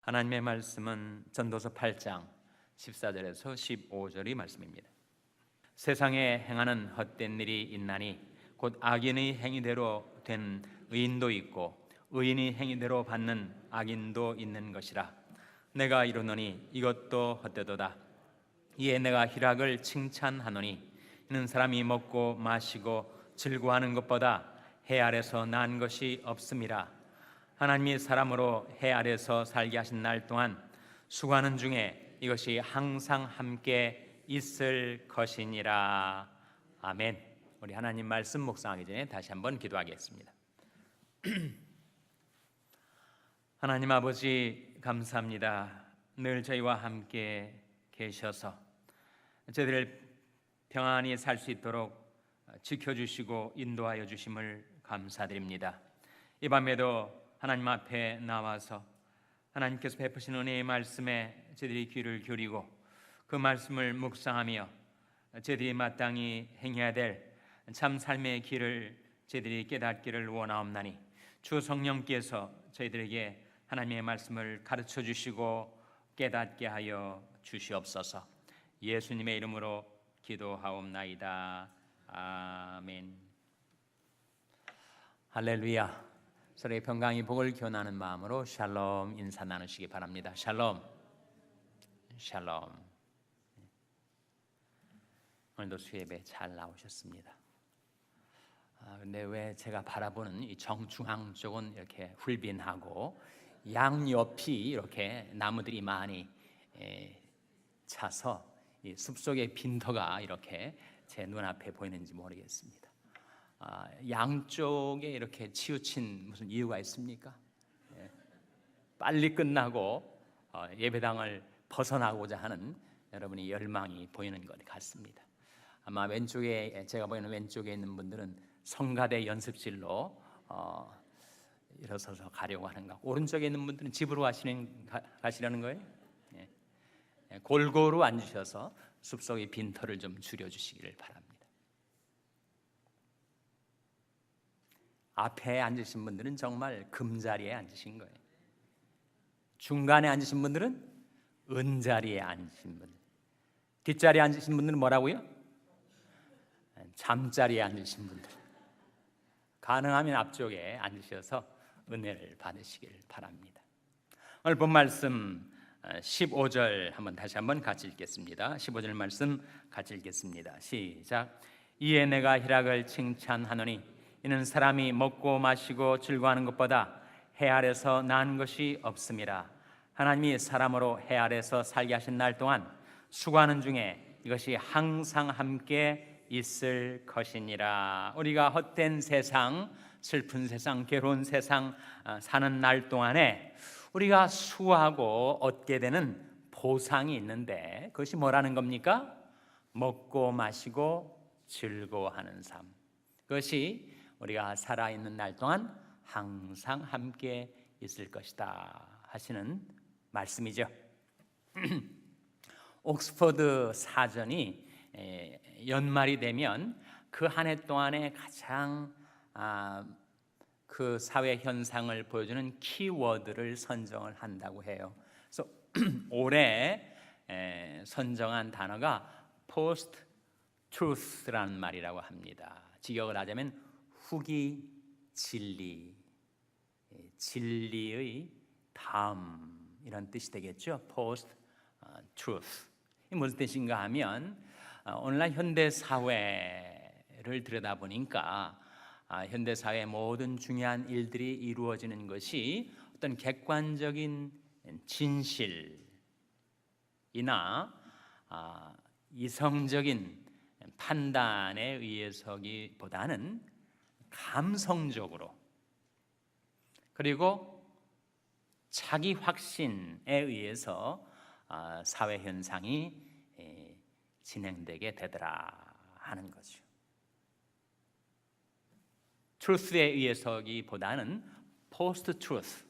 하나님의 말씀은 전도서 8장 14절에서 15절의 말씀입니다. 세상에 행하는 헛된 일이 있나니 곧 악인의 행위대로 된 의인도 있고 의인의 행위대로 받는 악인도 있는 것이라. 내가 이르노니 이것도 헛되도다. 이에 내가 희락을 칭찬하노니 이는 사람이 먹고 마시고 즐거워하는 것보다 해 아래서 나은 것이 없음이라. 하나님이 사람으로 해 아래서 살게 하신 날 동안 수고하는 중에 이것이 항상 함께 있을 것이니라. 아멘. 우리 하나님 말씀 묵상하기 전에 다시 한번 기도하겠습니다. 하나님 아버지, 감사합니다. 늘 저희와 함께 계셔서 저희들 평안히 살 수 있도록 지켜주시고 인도하여 주심을 감사드립니다. 이 밤에도 하나님 앞에 나와서 하나님께서 베푸신 은혜의 말씀에 저희들이 귀를 기울이고 그 말씀을 묵상하며 저희들이 마땅히 행해야 될 참 삶의 길을 저희들이 깨닫기를 원하옵나니 주 성령께서 저희들에게 하나님의 말씀을 가르쳐 주시고 깨닫게 하여 주시옵소서. 예수님의 이름으로 기도하옵나이다. 아멘. 할렐루야. 서로의 평강이 복을 기원하는 마음으로 샬롬 인사 나누시기 바랍니다. 샬롬. 샬롬. 오늘도 수예배 잘 나오셨습니다. 근데 왜 제가 바라보는 이 정중앙 쪽은 이렇게 훌빈하고 양옆이 이렇게 나무들이 많이 차서 이 숲속의 빈터가 이렇게 제 눈앞에 보이는지 모르겠습니다. 양쪽에 이렇게 치우친 무슨 이유가 있습니까? 빨리 끝나고 예배당을 벗어나고자 하는 여러분의 열망이 보이는 것 같습니다. 아마 왼쪽에 제가 보이는 왼쪽에 있는 분들은 성가대 연습실로 일어서서 가려고 하는가? 오른쪽에 있는 분들은 집으로 가시려는 거예요? 골고루 앉으셔서 숲속의 빈터를 좀 줄여주시기를 바랍니다. 앞에 앉으신 분들은 정말 금자리에 앉으신 거예요. 중간에 앉으신 분들은 은자리에 앉으신 분들, 뒷자리에 앉으신 분들은 뭐라고요? 잠자리에 앉으신 분들. 가능하면 앞쪽에 앉으셔서 은혜를 받으시길 바랍니다. 오늘 본 말씀 15절 다시 한번 같이 읽겠습니다. 15절 말씀 같이 읽겠습니다. 시작. 이에 내가 희락을 칭찬하노니 이는 사람이 먹고 마시고 즐거워하는 것보다 해 아래서 나은 것이 없음이라. 하나님이 사람으로 해 아래서 살게 하신 날 동안 수고하는 중에 이것이 항상 함께 있을 것이니라. 우리가 헛된 세상, 슬픈 세상, 괴로운 세상 사는 날 동안에 우리가 수고하고 얻게 되는 보상이 있는데 그것이 뭐라는 겁니까? 먹고 마시고 즐거워하는 삶. 그것이 우리가 살아있는 날 동안 항상 함께 있을 것이다 하시는 말씀이죠. 옥스퍼드 사전이 연말이 되면 그 한 해 동안에 가장 그 사회 현상을 보여주는 키워드를 선정을 한다고 해요. 그래서 올해 선정한 단어가 post truth라는 말이라고 합니다. 직역을 하자면 후기 진리, 진리의 다음 이런 뜻이 되겠죠. post truth. 이 무슨 뜻인가 하면 오늘날 현대 사회를 들여다보니까 현대 사회의 모든 중요한 일들이 이루어지는 것이 어떤 객관적인 진실이나 이성적인 판단에 의해서기보다는 감성적으로 그리고 자기 확신에 의해서 사회 현상이 진행되게 되더라 하는 거죠. 트루스에 의해서기보다는 포스트 트루스,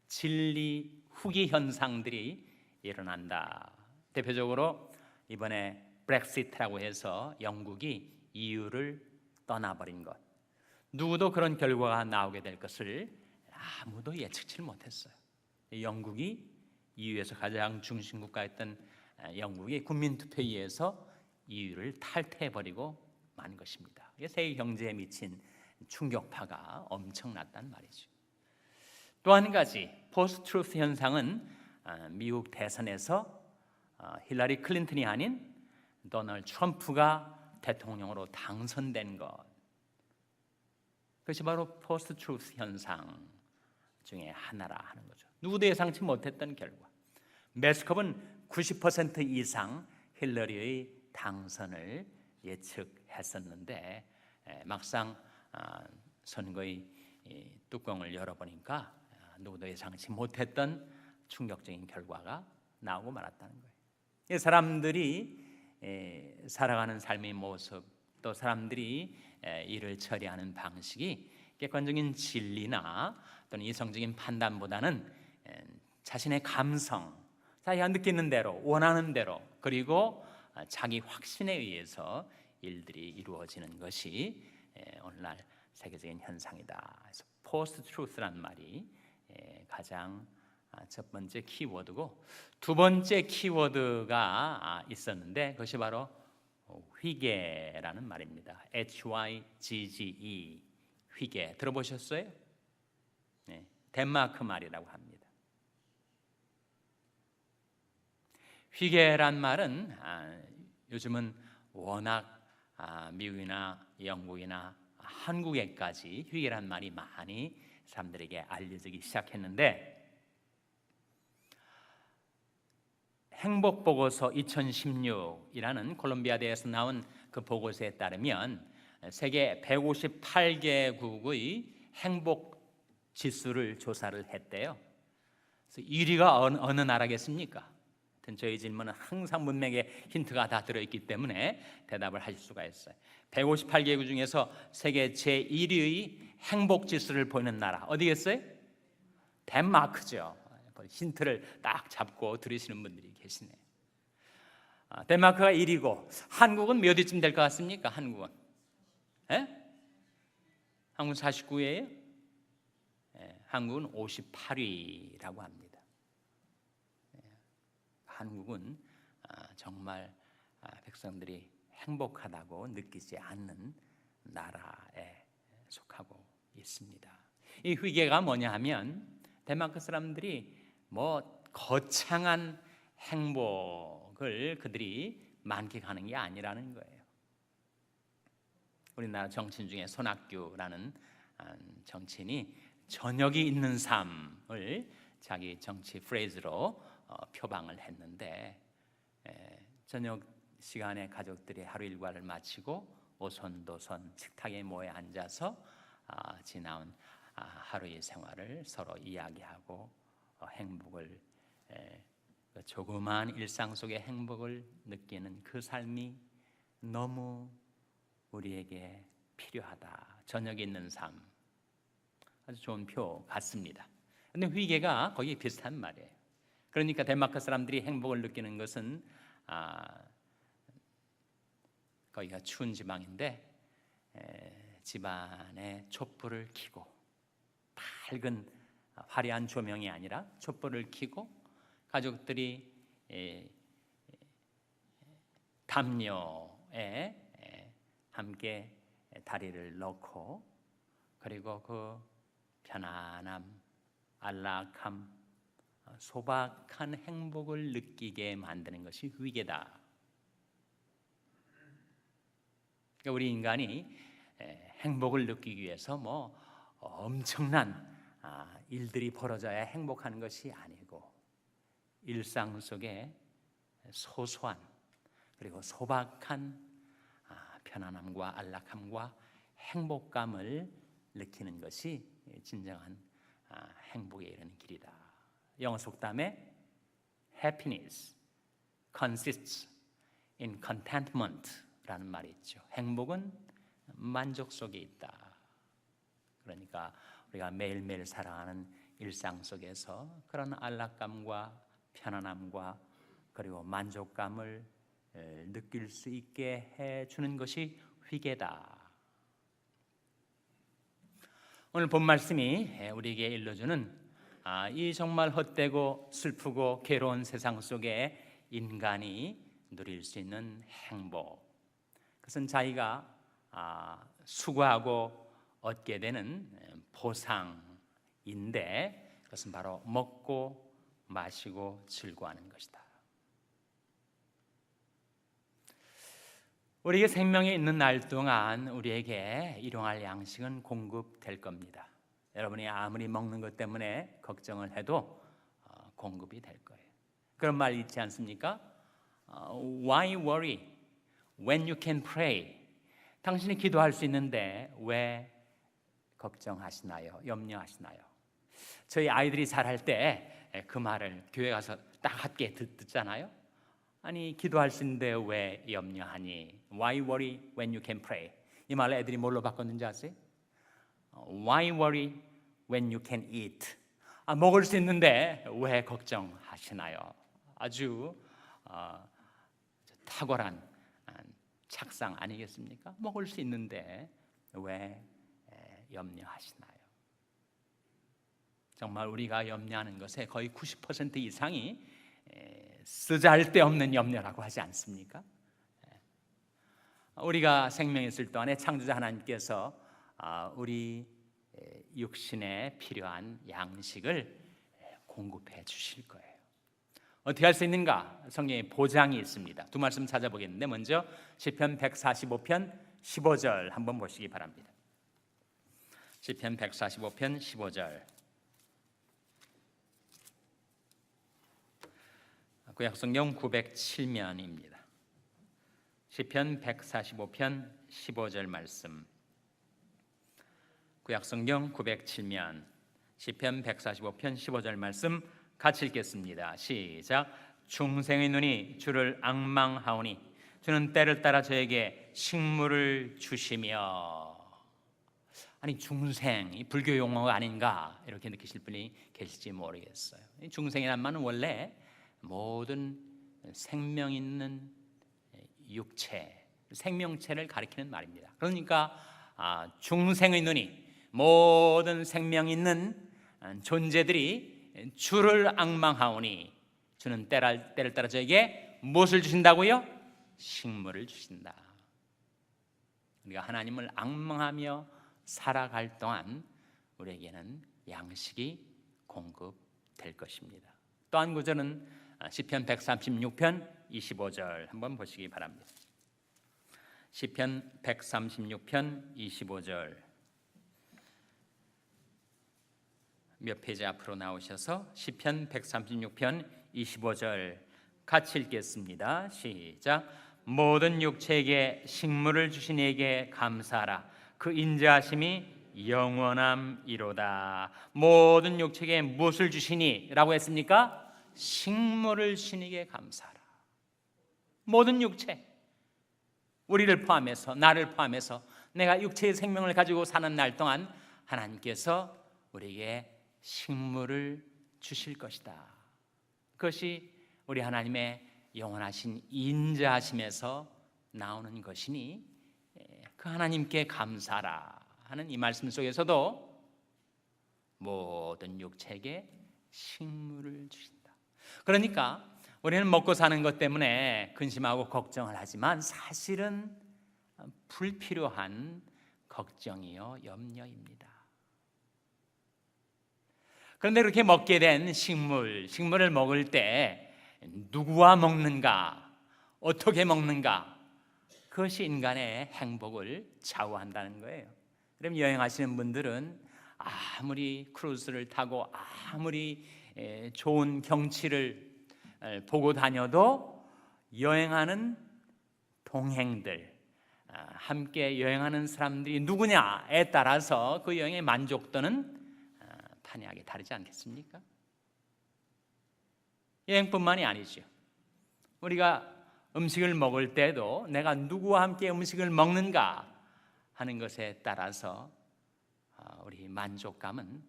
진리 후기 현상들이 일어난다. 대표적으로 이번에 브렉시트라고 해서 영국이 EU를 떠나버린 것, 누구도 그런 결과가 나오게 될 것을 아무도 예측치 못했어요. 영국이 EU에서 가장 중심 국가였던 영국이 국민투표에 의해서 EU를 탈퇴해버리고 만 것입니다. 이게 세계 경제에 미친 충격파가 엄청났단 말이죠. 또 한 가지 포스트 트루스 현상은 미국 대선에서 힐러리 클린턴이 아닌 도널드 트럼프가 대통령으로 당선된 것, 그것이 바로 포스트 트루스 현상 중에 하나라 하는 거죠. 누구도 예상치 못했던 결과, 매스컵은 90% 이상 힐러리의 당선을 예측했었는데 막상 선거의 뚜껑을 열어보니까 누구도 예상치 못했던 충격적인 결과가 나오고 말았다는 거예요. 사람들이 살아가는 삶의 모습, 또 사람들이 일을 처리하는 방식이 객관적인 진리나 또는 이성적인 판단보다는 자신의 감성, 자기가 느끼는 대로, 원하는 대로, 그리고 자기 확신에 의해서 일들이 이루어지는 것이 오늘날 세계적인 현상이다. 그래서 포스트 트루스라는 말이 가장 첫 번째 키워드고, 두 번째 키워드가 있었는데 그것이 바로 회개라는 말입니다. HYGGE, 회개 들어보셨어요? 네, 덴마크 말이라고 합니다. 회개란 말은 요즘은 워낙 미국이나 영국이나 한국에까지 회개란 말이 많이 사람들에게 알려지기 시작했는데, 행복보고서 2016이라는 콜롬비아대에서 나온 그 보고서에 따르면 세계 158개국의 행복 지수를 조사를 했대요. 그래서 1위가 어느 나라겠습니까? 저희 질문은 항상 문맥에 힌트가 다 들어있기 때문에 대답을 하실 수가 있어요. 158개국 중에서 세계 제1위의 행복 지수를 보이는 나라 어디겠어요? 덴마크죠. 힌트를 딱 잡고 들으시는 분들이 계시네요. 덴마크가 1위고 한국은 몇 위쯤 될 것 같습니까? 한국은? 한국은 49위예요? 한국은 58위라고 합니다. 한국은 정말 백성들이 행복하다고 느끼지 않는 나라에 속하고 있습니다. 이 회개가 뭐냐 하면 덴마크 사람들이 거창한 행복을 그들이 만끽하는 게 아니라는 거예요. 우리나라 정치인 중에 손학규라는 정치인이 저녁이 있는 삶을 자기 정치 프레이즈로 표방을 했는데, 저녁 시간에 가족들이 하루 일과를 마치고 오손도손 식탁에 모여 앉아서 지나온 하루의 생활을 서로 이야기하고 행복을, 조그마한 일상 속의 행복을 느끼는 그 삶이 너무 우리에게 필요하다. 저녁에 있는 삶, 아주 좋은 표 같습니다. 그런데 회개가 거기 비슷한 말이에요. 그러니까 덴마크 사람들이 행복을 느끼는 것은 거기가 추운 지방인데 집안에 촛불을 켜고, 밝은 화려한 조명이 아니라 촛불을 켜고 가족들이 담요에 함께 다리를 넣고, 그리고 그 편안함, 안락함, 소박한 행복을 느끼게 만드는 것이 회개다. 그러니까 우리 인간이 행복을 느끼기 위해서 엄청난 일들이 벌어져야 행복하는 것이 아니고, 일상 속에 소소한 그리고 소박한 편안함과 안락함과 행복감을 느끼는 것이 진정한 행복에 이르는 길이다. 영어 속담에 happiness consists in contentment라는 말이 있죠. 행복은 만족 속에 있다. 그러니까 우리가 매일매일 살아가는 일상 속에서 그런 안락감과 편안함과 그리고 만족감을 느낄 수 있게 해주는 것이 회개다. 오늘 본 말씀이 우리에게 일러주는 이 정말 헛되고 슬프고 괴로운 세상 속에 인간이 누릴 수 있는 행복, 그것은 자기가 수고하고 얻게 되는 보상인데, 그것은 바로 먹고 마시고 즐거워하는 것이다. 우리에게 생명이 있는 날 동안 우리에게 일용할 양식은 공급될 겁니다. 여러분이 아무리 먹는 것 때문에 걱정을 해도 공급이 될 거예요. 그런 말 있지 않습니까? Why worry when you can pray? 당신이 기도할 수 있는데 왜 걱정하시나요? 염려하시나요? 저희 아이들이 잘할 때 그 말을 교회 가서 딱 함께 듣잖아요. 아니, 기도할 수 있는데 왜 염려하니? Why worry when you can pray? 이 말을 애들이 뭘로 바꿨는지 아세요? Why worry when you can eat? 먹을 수 있는데 왜 걱정하시나요? 아주 탁월한 착상 아니겠습니까? 먹을 수 있는데 왜 염려하시나요? 정말 우리가 염려하는 것의 거의 90% 이상이 쓰잘데없는 염려라고 하지 않습니까? 우리가 생명이 있을 동안에 창조자 하나님께서 우리 육신에 필요한 양식을 공급해 주실 거예요. 어떻게 할 수 있는가? 성경에 보장이 있습니다. 두 말씀 찾아보겠는데, 먼저 시편 145편 15절 한번 보시기 바랍니다. 시편 145편 15절. 구약성경 907면입니다. 시편 145편 15절 말씀. 구약성경 907면 시편 145편 15절 말씀 같이 읽겠습니다. 시작. 중생의 눈이 주를 앙망하오니 주는 때를 따라 저에게 식물을 주시며. 아니, 중생이 불교 용어가 아닌가 이렇게 느끼실 분이 계실지 모르겠어요. 중생이란 말은 원래 모든 생명 있는 육체, 생명체를 가리키는 말입니다. 그러니까 중생의 눈이, 모든 생명 있는 존재들이 주를 앙망하오니 주는 때를 따라 저에게 무엇을 주신다고요? 식물을 주신다. 우리가 하나님을 앙망하며 살아갈 동안 우리에게는 양식이 공급될 것입니다. 또 한 구절은 시편 136편 25절 한번 보시기 바랍니다. 시편 136편 25절. 몇 페이지 앞으로 나오셔서 시편 136편 25절 같이 읽겠습니다. 시작. 모든 육체에게 식물을 주신 이에게 감사하라. 그 인자하심이 영원함이로다. 모든 육체에게 무엇을 주시니? 라고 했습니까? 식물을 주신 이에게 감사하라. 모든 육체, 우리를 포함해서, 나를 포함해서 내가 육체의 생명을 가지고 사는 날 동안 하나님께서 우리에게 식물을 주실 것이다. 그것이 우리 하나님의 영원하신 인자하심에서 나오는 것이니 그 하나님께 감사하라 하는 이 말씀 속에서도 모든 육체에게 식물을 주신다. 그러니까 우리는 먹고 사는 것 때문에 근심하고 걱정을 하지만 사실은 불필요한 걱정이요 염려입니다. 그런데 그렇게 먹게 된 식물을 먹을 때 누구와 먹는가, 어떻게 먹는가, 그것이 인간의 행복을 좌우한다는 거예요. 그럼 여행하시는 분들은 아무리 크루즈를 타고 아무리 좋은 경치를 보고 다녀도 여행하는 동행들, 함께 여행하는 사람들이 누구냐에 따라서 그 여행의 만족도는 판이하게 다르지 않겠습니까? 여행뿐만이 아니죠. 우리가 음식을 먹을 때도 내가 누구와 함께 음식을 먹는가 하는 것에 따라서 우리 만족감은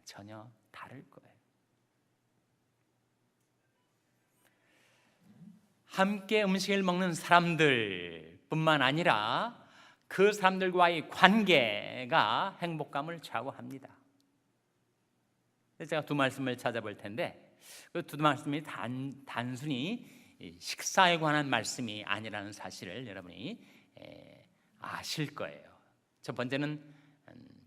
전혀 다를 거예요. 함께 음식을 먹는 사람들뿐만 아니라 그 사람들과의 관계가 행복감을 좌우합니다. 제가 두 말씀을 찾아볼 텐데 그 두 말씀이 단순히 식사에 관한 말씀이 아니라는 사실을 여러분이 아실 거예요. 첫 번째는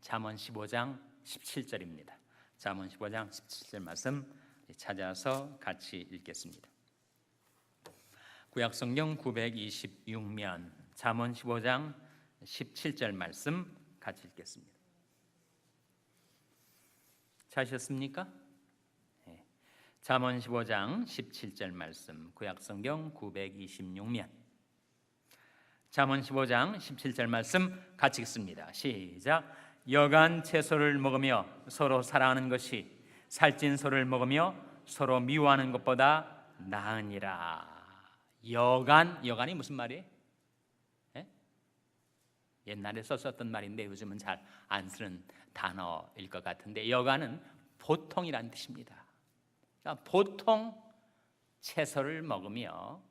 잠언 15장 17절입니다. 잠언 15장 17절 말씀 찾아서 같이 읽겠습니다. 구약성경 926면 잠언 15장 17절 말씀 같이 읽겠습니다. 찾으셨습니까? 네. 잠언 15장 17절 말씀 구약성경 926면 잠언 15장 17절 말씀 같이 읽습니다. 시작. 여간 채소를 먹으며 서로 사랑하는 것이 살찐 소를 먹으며 서로 미워하는 것보다 나으니라. 여간이 무슨 말이에요? 예? 옛날에 썼었던 말인데 요즘은 잘 안 쓰는 단어일 것 같은데 여간은 보통이란 뜻입니다. 그러니까 보통 채소를 먹으며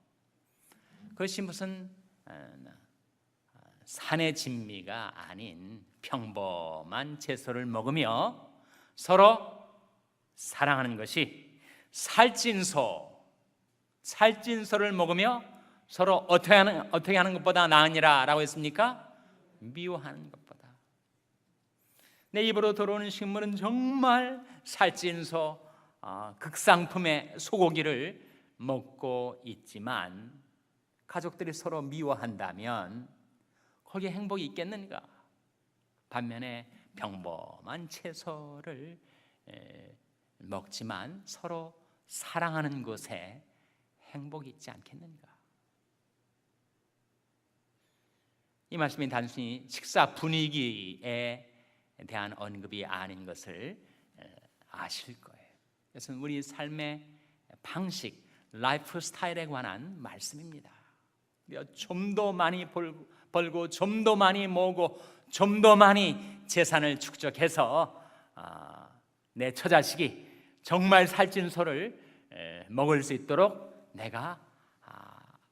그것이 무슨 산의 진미가 아닌 평범한 채소를 먹으며 서로 사랑하는 것이 살찐 소를 먹으며 서로 어떻게 하는 것보다 나으니라 라고 했습니까? 미워하는 것보다. 내 입으로 들어오는 식물은 정말 살찐 소, 극상품의 소고기를 먹고 있지만 가족들이 서로 미워한다면 거기에 행복이 있겠는가? 반면에 평범한 채소를 먹지만 서로 사랑하는 곳에 행복이 있지 않겠는가? 이 말씀이 단순히 식사 분위기에 대한 언급이 아닌 것을 아실 거예요. 그래서 우리 삶의 방식, 라이프 스타일에 관한 말씀입니다. 좀 더 많이 벌고 좀 더 많이 모으고 좀 더 많이 재산을 축적해서 내 처자식이 정말 살찐 소를 먹을 수 있도록 내가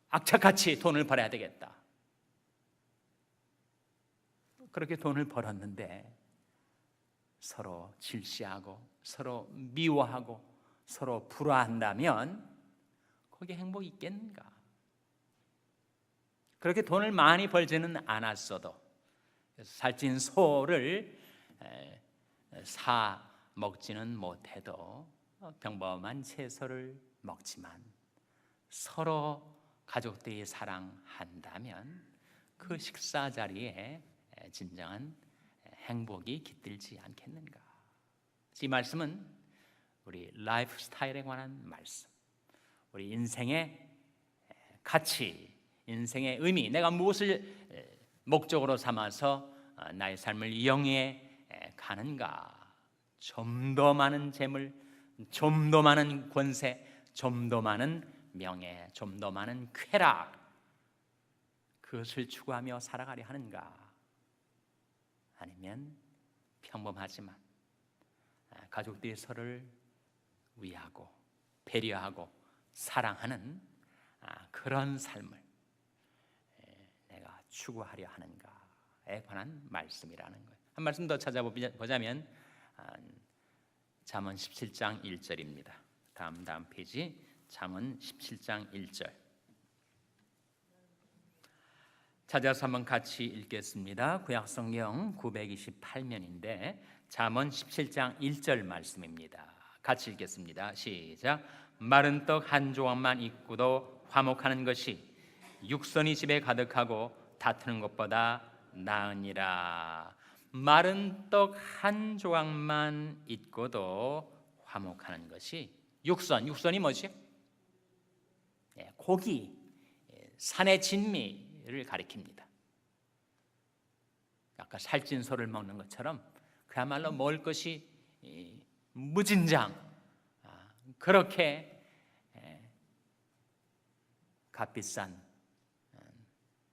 악착같이 돈을 벌어야 되겠다. 그렇게 돈을 벌었는데 서로 질시하고 서로 미워하고 서로 불화한다면 거기에 행복이 있겠는가? 그렇게 돈을 많이 벌지는 않았어도 살찐 소를 사 먹지는 못해도 평범한 채소를 먹지만 서로 가족들이 사랑한다면 그 식사 자리에 진정한 행복이 깃들지 않겠는가? 이 말씀은 우리 라이프 스타일에 관한 말씀, 우리 인생의 가치, 인생의 의미, 내가 무엇을 목적으로 삼아서 나의 삶을 이용해 가는가? 좀 더 많은 재물, 좀 더 많은 권세, 좀 더 많은 명예, 좀 더 많은 쾌락, 그것을 추구하며 살아가려 하는가? 아니면 평범하지만 가족들이 서로를 위하고 배려하고 사랑하는 그런 삶을 내가 추구하려 하는가에 관한 말씀이라는 거예요. 한 말씀 더 찾아보자면 잠언 17장 1절입니다. 다음 페이지 잠언 17장 1절 찾아서 한번 같이 읽겠습니다. 구약성경 928면인데 잠언 17장 1절 말씀입니다. 같이 읽겠습니다. 시작. 마른 떡 한 조각만 있고도 화목하는 것이 육선이 집에 가득하고 다투는 것보다 나으니라. 마른 떡 한 조각만 있고도 화목하는 것이 육선이 뭐지? 고기, 산의 진미를 가리킵니다. 아까 살찐 소를 먹는 것처럼 그야말로 먹을 것이 무진장 그렇게 값비싼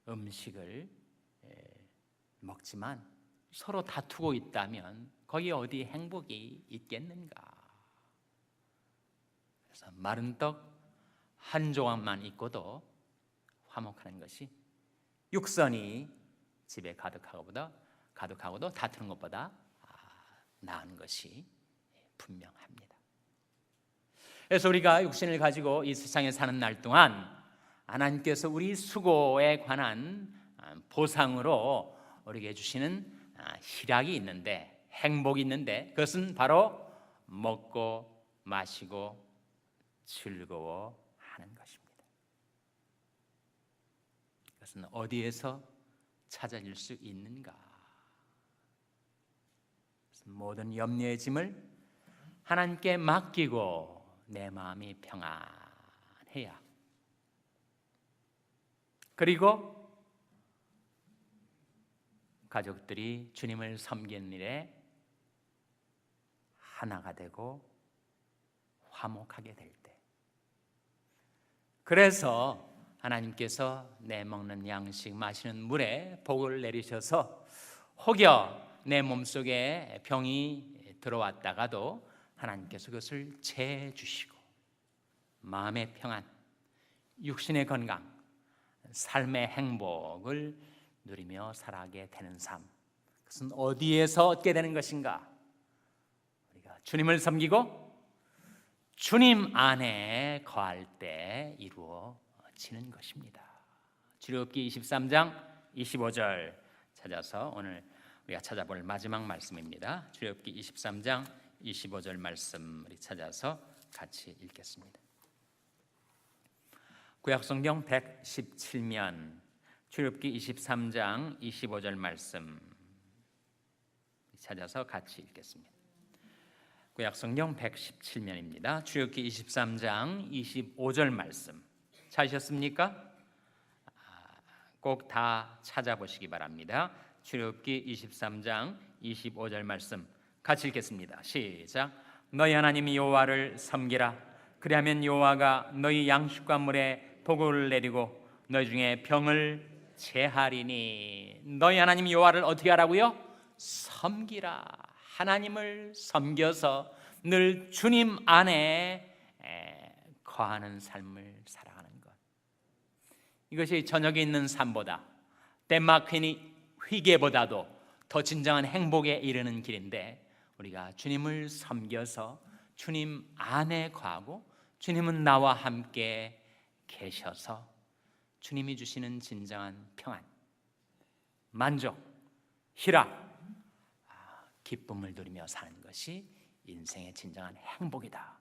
음식을 먹지만 서로 다투고 있다면 거기 어디 행복이 있겠는가? 그래서 마른 떡 한 조각만 있고도 화목하는 것이 육선이 집에 가득하고도 다투는 것보다 나은 것이 분명합니다. 그래서 우리가 육신을 가지고 이 세상에 사는 날 동안 하나님께서 우리 수고에 관한 보상으로 우리에게 주시는 희락이 있는데, 행복이 있는데, 그것은 바로 먹고 마시고 즐거워하는 것입니다. 그것은 어디에서 찾아질 수 있는가? 모든 염려의 짐을 하나님께 맡기고 내 마음이 평안해야, 그리고 가족들이 주님을 섬기는 일에 하나가 되고 화목하게 될 때, 그래서 하나님께서 내 먹는 양식 마시는 물에 복을 내리셔서 혹여 내 몸속에 병이 들어왔다가도 하나님께서 그것을 채해주시고 마음의 평안, 육신의 건강, 삶의 행복을 누리며 살아가게 되는 삶, 그것은 어디에서 얻게 되는 것인가? 우리가 주님을 섬기고 주님 안에 거할 때 이루어지는 것입니다. 출애굽기 23장 25절 찾아서 오늘 우리가 찾아볼 마지막 말씀입니다. 출애굽기 23장 25절 말씀 우리 찾아서 같이 읽겠습니다. 구약성경 117면 출애굽기 23장 25절 말씀 찾아서 같이 읽겠습니다. 구약성경 117면입니다. 출애굽기 23장 25절 말씀 찾으셨습니까? 꼭 다 찾아보시기 바랍니다. 출애굽기 23장 25절 말씀 같이 읽겠습니다. 시작. 너희 하나님 여호와를 섬기라. 그리하면 여호와가 너희 양식과 물에 복을 내리고 너희 중에 병을 제하리니. 너희 하나님 여호와를 어떻게 하라고요? 섬기라. 하나님을 섬겨서 늘 주님 안에 거하는 삶을 살아가는 것, 이것이 저녁에 있는 삶보다 덴마크니 회개보다도 더 진정한 행복에 이르는 길인데, 우리가 주님을 섬겨서 주님 안에 거하고 주님은 나와 함께 계셔서 주님이 주시는 진정한 평안, 만족, 희락, 기쁨을 누리며 사는 것이 인생의 진정한 행복이다.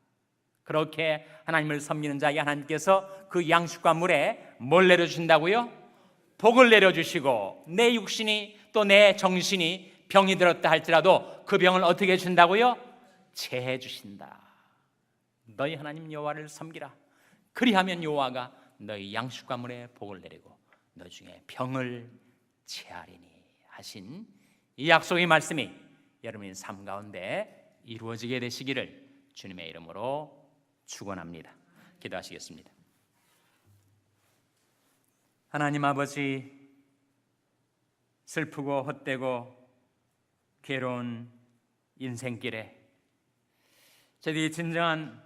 그렇게 하나님을 섬기는 자에게 하나님께서 그 양식과 물에 뭘 내려주신다고요? 복을 내려주시고 내 육신이 또 내 정신이 병이 들었다 할지라도 그 병을 어떻게 준다고요? 제해 주신다. 너희 하나님 여호와를 섬기라. 그리하면 여호와가 너희 양식과 물에 복을 내리고 너희 중에 병을 제하리니 하신 이 약속의 말씀이 여러분의 삶 가운데 이루어지게 되시기를 주님의 이름으로 축원합니다. 기도하시겠습니다. 하나님 아버지, 슬프고 헛되고 괴로운 인생길에 저희들이 진정한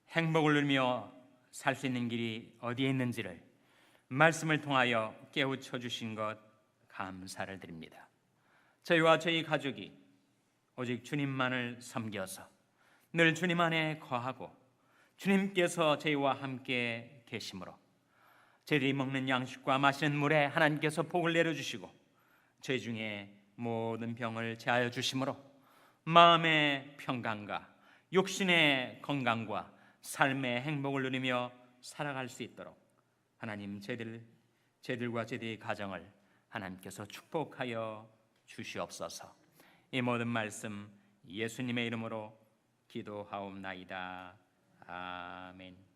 행복을 누리며 살 수 있는 길이 어디에 있는지를 말씀을 통하여 깨우쳐 주신 것 감사를 드립니다. 저희와 저희 가족이 오직 주님만을 섬겨서 늘 주님 안에 거하고 주님께서 저희와 함께 계심으로 저희들이 먹는 양식과 마시는 물에 하나님께서 복을 내려주시고 저희 중에 모든 병을 제하여 주심으로 마음의 평강과 육신의 건강과 삶의 행복을 누리며 살아갈 수 있도록 하나님 저희들과 저희들의 가정을 하나님께서 축복하여 주시옵소서. 이 모든 말씀 예수님의 이름으로 기도하옵나이다. 아멘.